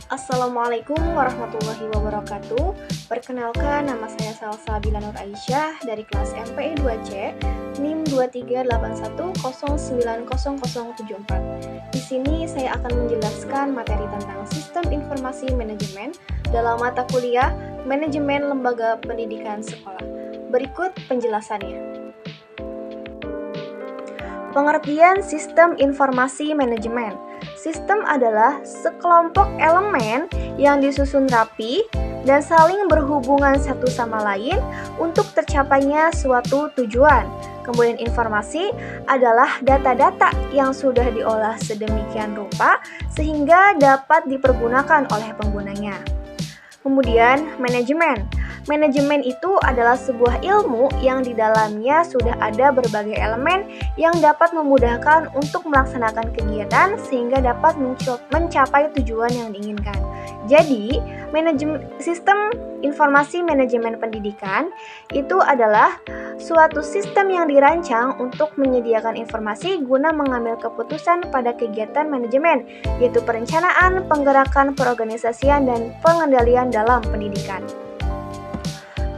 Assalamualaikum warahmatullahi wabarakatuh. Perkenalkan, nama saya Salsa Bila Nur Aisyah dari kelas MPI 2C, NIM 2381090074. Di sini saya akan menjelaskan materi tentang Sistem Informasi Manajemen dalam mata kuliah Manajemen Lembaga Pendidikan Sekolah. Berikut penjelasannya. Pengertian Sistem Informasi Manajemen. Sistem adalah sekelompok elemen yang disusun rapi dan saling berhubungan satu sama lain untuk tercapainya suatu tujuan. Kemudian informasi adalah data-data yang sudah diolah sedemikian rupa sehingga dapat dipergunakan oleh penggunanya. Kemudian manajemen. Manajemen itu adalah sebuah ilmu yang di dalamnya sudah ada berbagai elemen yang dapat memudahkan untuk melaksanakan kegiatan sehingga dapat mencapai tujuan yang diinginkan. Jadi, sistem informasi manajemen pendidikan itu adalah suatu sistem yang dirancang untuk menyediakan informasi guna mengambil keputusan pada kegiatan manajemen, yaitu perencanaan, penggerakan, perorganisasian, dan pengendalian dalam pendidikan.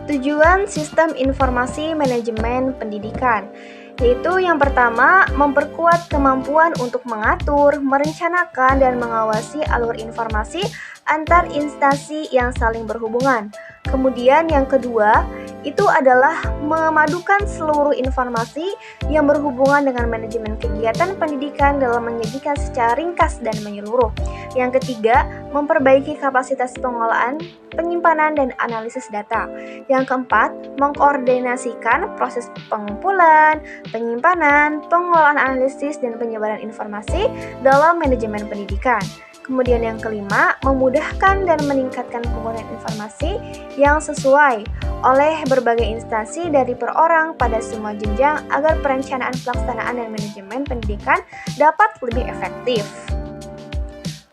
Tujuan Sistem Informasi Manajemen Pendidikan, yaitu yang pertama, memperkuat kemampuan untuk mengatur, merencanakan, dan mengawasi alur informasi antar instansi yang saling berhubungan. Kemudian yang kedua, itu adalah memadukan seluruh informasi yang berhubungan dengan manajemen kegiatan pendidikan dalam menyajikan secara ringkas dan menyeluruh. Yang ketiga, memperbaiki kapasitas pengolahan, penyimpanan, dan analisis data. Yang keempat, mengkoordinasikan proses pengumpulan, penyimpanan, pengolahan analisis, dan penyebaran informasi dalam manajemen pendidikan. Kemudian yang kelima, memudahkan dan meningkatkan penggunaan informasi yang sesuai oleh berbagai instansi dari per orang pada semua jenjang agar perencanaan, pelaksanaan, dan manajemen pendidikan dapat lebih efektif.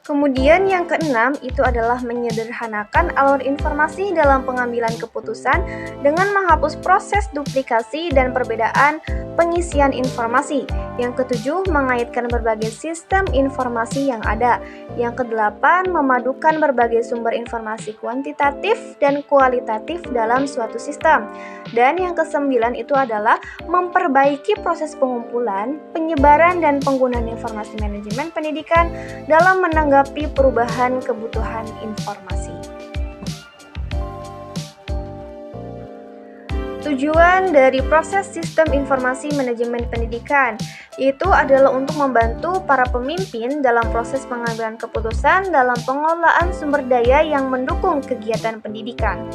Kemudian yang keenam itu adalah menyederhanakan alur informasi dalam pengambilan keputusan dengan menghapus proses duplikasi dan perbedaan pengisian informasi. Yang ketujuh, mengaitkan berbagai sistem informasi yang ada. Yang kedelapan, memadukan berbagai sumber informasi kuantitatif dan kualitatif dalam suatu sistem. Dan yang kesembilan itu adalah memperbaiki proses pengumpulan, penyebaran, dan penggunaan informasi manajemen pendidikan dalam menanggapi perubahan kebutuhan informasi. Tujuan dari proses sistem informasi manajemen pendidikan itu adalah untuk membantu para pemimpin dalam proses pengambilan keputusan dalam pengelolaan sumber daya yang mendukung kegiatan pendidikan.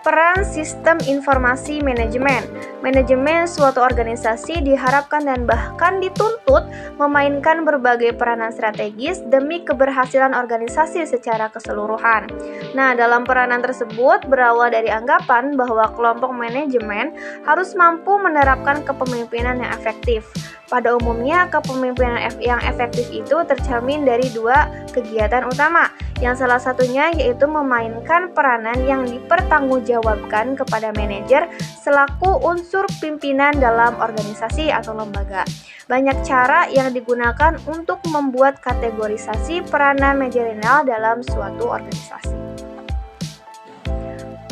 Peran sistem informasi manajemen. Manajemen suatu organisasi diharapkan dan bahkan dituntut memainkan berbagai peranan strategis demi keberhasilan organisasi secara keseluruhan. Nah, dalam peranan tersebut berawal dari anggapan bahwa kelompok manajemen harus mampu menerapkan kepemimpinan yang efektif. Pada umumnya, kepemimpinan yang efektif itu tercermin dari dua kegiatan utama, yang salah satunya yaitu memainkan peranan yang dipertanggungjawabkan kepada manajer selaku unsur pimpinan dalam organisasi atau lembaga. Banyak cara yang digunakan untuk membuat kategorisasi peranan manajerial dalam suatu organisasi.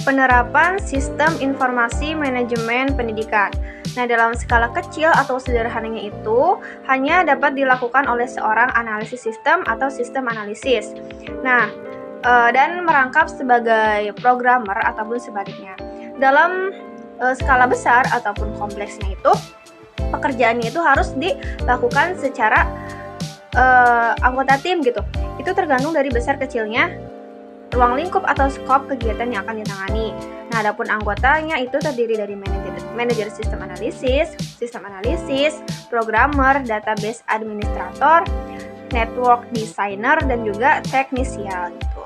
Penerapan sistem informasi manajemen pendidikan. Nah, dalam skala kecil atau sederhananya itu hanya dapat dilakukan oleh seorang analisis sistem atau sistem analisis. Nah, dan merangkap sebagai programmer ataupun sebaliknya. Dalam skala besar ataupun kompleksnya itu, pekerjaannya itu harus dilakukan secara anggota tim gitu. Itu tergantung dari besar kecilnya ruang lingkup atau skop kegiatan yang akan ditangani. Nah, adapun anggotanya itu terdiri dari manajer sistem analisis, programmer, database administrator, network designer, dan juga teknisial gitu.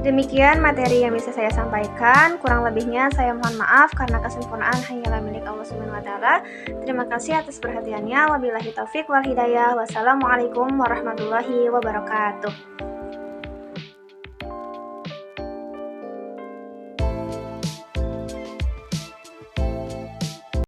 Demikian materi yang bisa saya sampaikan. Kurang lebihnya saya mohon maaf karena kesempurnaan hanyalah milik Allah Subhanahu wa taala. Terima kasih atas perhatiannya. Wabillahi taufik wal hidayah. Wassalamualaikum warahmatullahi wabarakatuh.